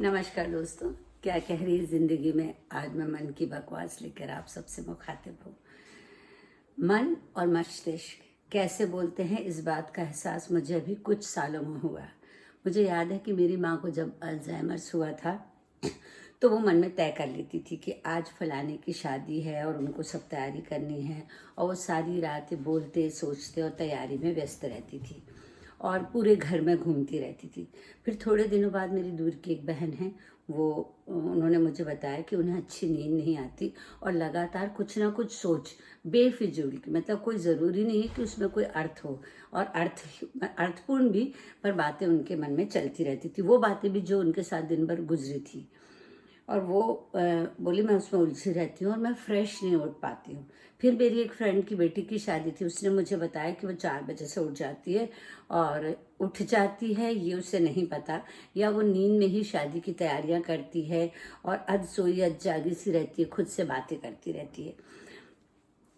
नमस्कार दोस्तों, क्या कह रही जिंदगी में। आज मैं मन की बकवास लेकर आप सबसे मुखातिब हूँ। मन और मस्तिष्क कैसे बोलते हैं, इस बात का एहसास मुझे अभी कुछ सालों में हुआ। मुझे याद है कि मेरी माँ को जब अल्जाइमर्स हुआ था तो वो मन में तय कर लेती थी कि आज फलाने की शादी है और उनको सब तैयारी करनी है, और वो सारी रात बोलते सोचते और तैयारी में व्यस्त रहती थी और पूरे घर में घूमती रहती थी। फिर थोड़े दिनों बाद मेरी दूर की एक बहन है, वो उन्होंने मुझे बताया कि उन्हें अच्छी नींद नहीं आती और लगातार कुछ ना कुछ सोच बेफिजूल की, मतलब कोई ज़रूरी नहीं है कि उसमें कोई अर्थ हो, और अर्थपूर्ण भी, पर बातें उनके मन में चलती रहती थी, वो बातें भी जो उनके साथ दिन भर गुजरी थी। और वो बोली मैं उसमें उलझी रहती हूँ और मैं फ्रेश नहीं उठ पाती हूँ। फिर मेरी एक फ्रेंड की बेटी की शादी थी, उसने मुझे बताया कि वो 4 बजे से उठ जाती है और उठ जाती है ये उसे नहीं पता, या वो नींद में ही शादी की तैयारियां करती है और अध सोई अध जागी सी रहती है, खुद से बातें करती रहती है।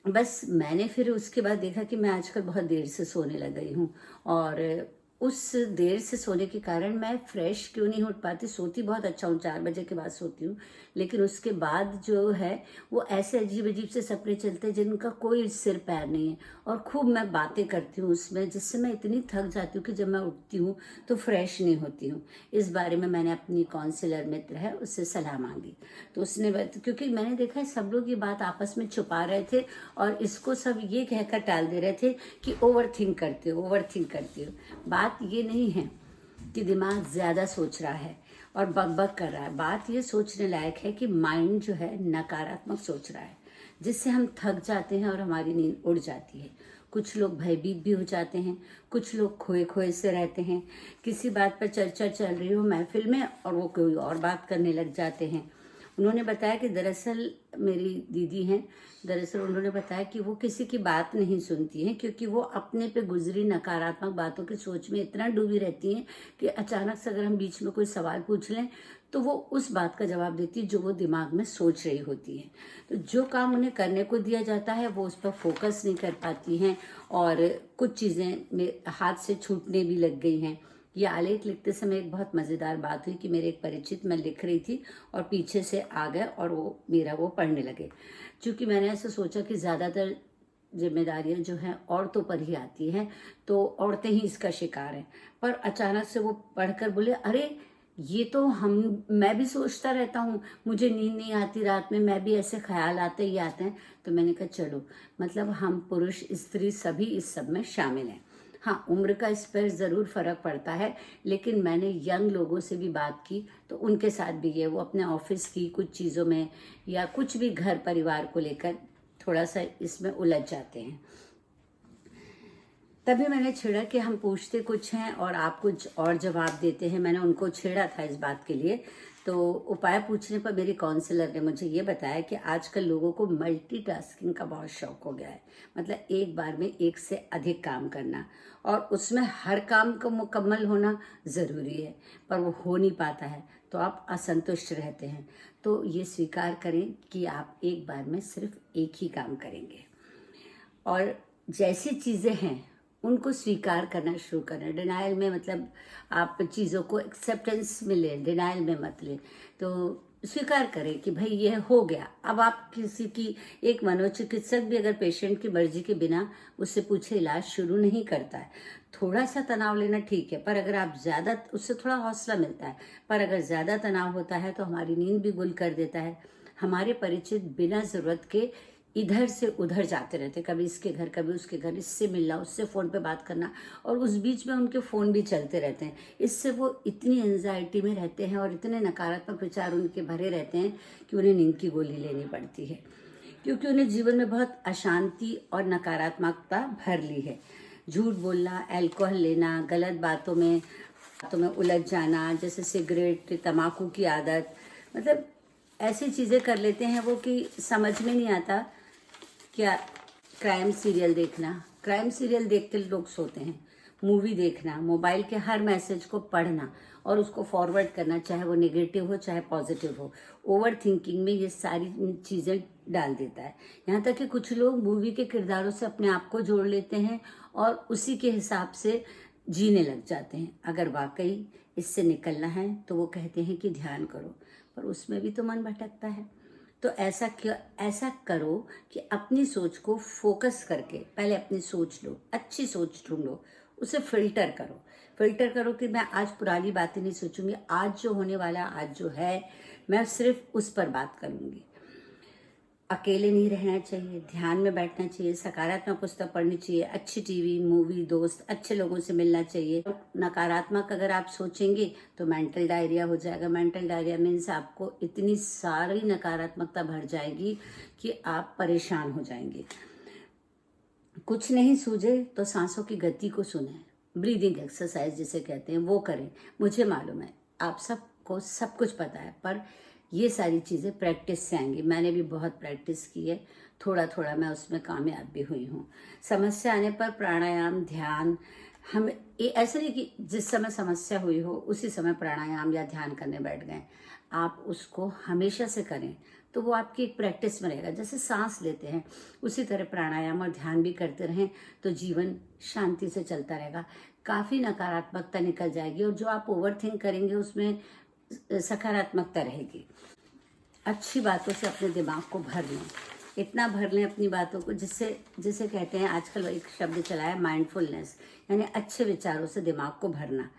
बस मैंने फिर उसके बाद देखा कि मैं आजकल बहुत देर से सोने लग गई हूँ, और उस देर से सोने के कारण मैं फ्रेश क्यों नहीं उठ पाती। सोती बहुत अच्छा हूँ, 4 बजे के बाद सोती हूँ, लेकिन उसके बाद जो है वो ऐसे अजीब अजीब से सपने चलते हैं जिनका कोई सिर पैर नहीं है, और खूब मैं बातें करती हूँ उसमें, जिससे मैं इतनी थक जाती हूँ कि जब मैं उठती हूँ तो फ्रेश नहीं होती हूँ। इस बारे में मैंने अपनी काउंसलर मित्र है उससे सलाह मांगी, तो उसने क्योंकि मैंने देखा है सब लोग ये बात आपस में छुपा रहे थे और इसको सब ये कहकर टाल दे रहे थे कि ओवर थिंक करते हो, ओवर थिंक करते हो। बात ये नहीं है कि दिमाग ज़्यादा सोच रहा है और बकबक कर रहा है। बात ये सोचने लायक है कि माइंड जो है नकारात्मक सोच रहा है, जिससे हम थक जाते हैं और हमारी नींद उड़ जाती है। कुछ लोग भयभीत भी हो जाते हैं, कुछ लोग खोए खोए से रहते हैं। किसी बात पर चर्चा चल रही हो महफिल में और वो कोई और बात करने लग जाते हैं। उन्होंने बताया कि दरअसल मेरी दीदी हैं, दरअसल उन्होंने बताया कि वो किसी की बात नहीं सुनती हैं, क्योंकि वो अपने पे गुजरी नकारात्मक बातों की सोच में इतना डूबी रहती हैं कि अचानक से अगर हम बीच में कोई सवाल पूछ लें तो वो उस बात का जवाब देती है जो वो दिमाग में सोच रही होती है। तो जो काम उन्हें करने को दिया जाता है वो उस पर फोकस नहीं कर पाती हैं, और कुछ चीज़ें हाथ से छूटने भी लग गई हैं। ये आलेख लिखते समय एक बहुत मज़ेदार बात हुई कि मेरे एक परिचित, मैं लिख रही थी और पीछे से आ गए और वो पढ़ने लगे। क्योंकि मैंने ऐसा सोचा कि ज़्यादातर जिम्मेदारियां जो हैं औरतों पर ही आती हैं, तो औरतें ही इसका शिकार हैं। पर अचानक से वो पढ़कर बोले, अरे ये तो मैं भी सोचता रहता हूँ, मुझे नींद नहीं आती रात में, मैं भी ऐसे ख्याल आते ही आते हैं। तो मैंने कहा चलो, मतलब हम पुरुष स्त्री सभी इस सब में शामिल हैं। हाँ, उम्र का इस पर ज़रूर फ़र्क पड़ता है, लेकिन मैंने यंग लोगों से भी बात की तो उनके साथ भी ये, वो अपने ऑफिस की कुछ चीज़ों में या कुछ भी घर परिवार को लेकर थोड़ा सा इसमें उलझ जाते हैं। तभी मैंने छेड़ा कि हम पूछते कुछ हैं और आप कुछ और जवाब देते हैं। मैंने उनको छेड़ा था इस बात के लिए। तो उपाय पूछने पर मेरी काउंसलर ने मुझे ये बताया कि आजकल लोगों को मल्टीटास्किंग का बहुत शौक हो गया है, मतलब एक बार में एक से अधिक काम करना, और उसमें हर काम को मुकम्मल होना ज़रूरी है, पर वो हो नहीं पाता है तो आप असंतुष्ट रहते हैं। तो ये स्वीकार करें कि आप एक बार में सिर्फ एक ही काम करेंगे, और जैसी चीज़ें हैं उनको स्वीकार करना शुरू करें। डिनाइल में, मतलब आप चीज़ों को एक्सेप्टेंस में लें, डिनाइल में मत लें। तो स्वीकार करें कि भाई ये हो गया। अब आप किसी की, एक मनोचिकित्सक भी अगर पेशेंट की मर्जी के बिना उससे पूछे इलाज शुरू नहीं करता है। थोड़ा सा तनाव लेना ठीक है, पर अगर आप ज़्यादा, उससे थोड़ा हौसला मिलता है, पर अगर ज़्यादा तनाव होता है तो हमारी नींद भी गुल कर देता है। हमारे परिचित बिना ज़रूरत के इधर से उधर जाते रहते, कभी इसके घर कभी उसके घर, इससे मिलना उससे फ़ोन पे बात करना, और उस बीच में उनके फ़ोन भी चलते रहते हैं। इससे वो इतनी एंजाइटी में रहते हैं और इतने नकारात्मक विचार उनके भरे रहते हैं कि उन्हें नींद की गोली लेनी पड़ती है, क्योंकि उन्हें जीवन में बहुत अशांति और नकारात्मकता भर ली है। झूठ बोलना, अल्कोहल लेना, गलत बातों में उलझ जाना, जैसे सिगरेट, तम्बाकू की आदत, मतलब ऐसी चीज़ें कर लेते हैं वो कि समझ में नहीं आता। क्या क्राइम सीरियल देखना, क्राइम सीरियल देख के लोग सोते हैं। मूवी देखना, मोबाइल के हर मैसेज को पढ़ना और उसको फॉरवर्ड करना, चाहे वो नेगेटिव हो चाहे पॉजिटिव हो। ओवर थिंकिंग में ये सारी चीज़ें डाल देता है। यहाँ तक कि कुछ लोग मूवी के किरदारों से अपने आप को जोड़ लेते हैं और उसी के हिसाब से जीने लग जाते हैं। अगर वाकई इससे निकलना है तो वो कहते हैं कि ध्यान करो, पर उसमें भी तो मन भटकता है। तो ऐसा करो कि अपनी सोच को फोकस करके पहले अपनी सोच लो, अच्छी सोच ढूंढो, उसे फिल्टर करो कि मैं आज पुरानी बातें नहीं सोचूंगी, आज जो होने वाला, आज जो है, मैं सिर्फ उस पर बात करूंगी। अकेले नहीं रहना चाहिए, ध्यान में बैठना चाहिए, सकारात्मक पुस्तक पढ़नी चाहिए, अच्छी टीवी, मूवी, दोस्त, अच्छे लोगों से मिलना चाहिए। नकारात्मक अगर आप सोचेंगे तो मेंटल डायरिया हो जाएगा। मेंटल डायरिया मीन्स आपको इतनी सारी नकारात्मकता भर जाएगी कि आप परेशान हो जाएंगे। कुछ नहीं सूझे तो सांसों की गति को सुने, ब्रीदिंग एक्सरसाइज जिसे कहते हैं वो करें। मुझे मालूम है आप सबको सब कुछ पता है, पर ये सारी चीज़ें प्रैक्टिस से आएंगी। मैंने भी बहुत प्रैक्टिस की है, थोड़ा थोड़ा मैं उसमें कामयाब भी हुई हूँ। समस्या आने पर प्राणायाम, ध्यान, हम ऐसा नहीं कि जिस समय समस्या हुई हो उसी समय प्राणायाम या ध्यान करने बैठ गए। आप उसको हमेशा से करें तो वो आपकी एक प्रैक्टिस में रहेगा। जैसे सांस लेते हैं उसी तरह प्राणायाम और ध्यान भी करते रहें तो जीवन शांति से चलता रहेगा। काफ़ी नकारात्मकता निकल जाएगी और जो आप ओवर थिंक करेंगे उसमें सकारात्मकता रहेगी। अच्छी बातों से अपने दिमाग को भर लें, इतना भर लें अपनी बातों को, जिसे कहते हैं, आजकल एक शब्द चला है माइंडफुलनेस, यानी अच्छे विचारों से दिमाग को भरना।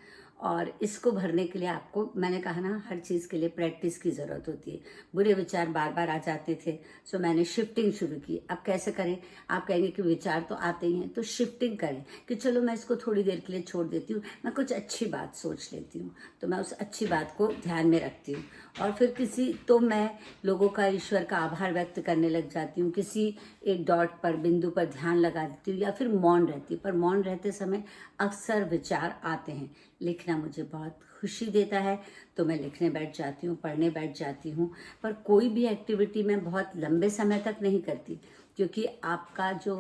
और इसको भरने के लिए आपको, मैंने कहा ना, हर चीज़ के लिए प्रैक्टिस की ज़रूरत होती है। बुरे विचार बार बार आ जाते थे, सो मैंने शिफ्टिंग शुरू की। अब कैसे करें? आप कहेंगे कि विचार तो आते ही हैं, तो शिफ्टिंग करें कि चलो मैं इसको थोड़ी देर के लिए छोड़ देती हूँ, मैं कुछ अच्छी बात सोच लेती हूँ, तो मैं उस अच्छी बात को ध्यान में रखती हूँ। और फिर मैं लोगों का, ईश्वर का आभार व्यक्त करने लग जाती हूँ। किसी एक डॉट पर, बिंदु पर ध्यान लगा देती हूँ, या फिर मौन रहती हूँ। पर मौन रहते समय अक्सर विचार आते हैं। लिखना मुझे बहुत खुशी देता है तो मैं लिखने बैठ जाती हूँ, पढ़ने बैठ जाती हूँ। पर कोई भी एक्टिविटी मैं बहुत लंबे समय तक नहीं करती, क्योंकि आपका जो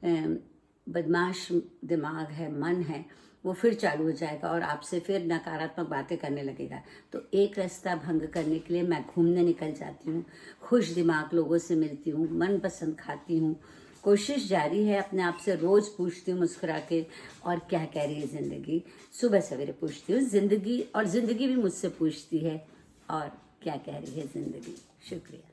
बदमाश दिमाग है, मन है, वो फिर चालू हो जाएगा और आपसे फिर नकारात्मक बातें करने लगेगा। तो एक रास्ता भंग करने के लिए मैं घूमने निकल जाती हूँ, खुश दिमाग लोगों से मिलती हूँ, मनपसंद खाती हूँ। कोशिश जारी है, अपने आप से रोज़ पूछती हूँ मुस्कुरा के, और क्या कह रही है ज़िंदगी। सुबह सवेरे पूछती हूँ ज़िंदगी, और ज़िंदगी भी मुझसे पूछती है और क्या कह रही है ज़िंदगी। शुक्रिया।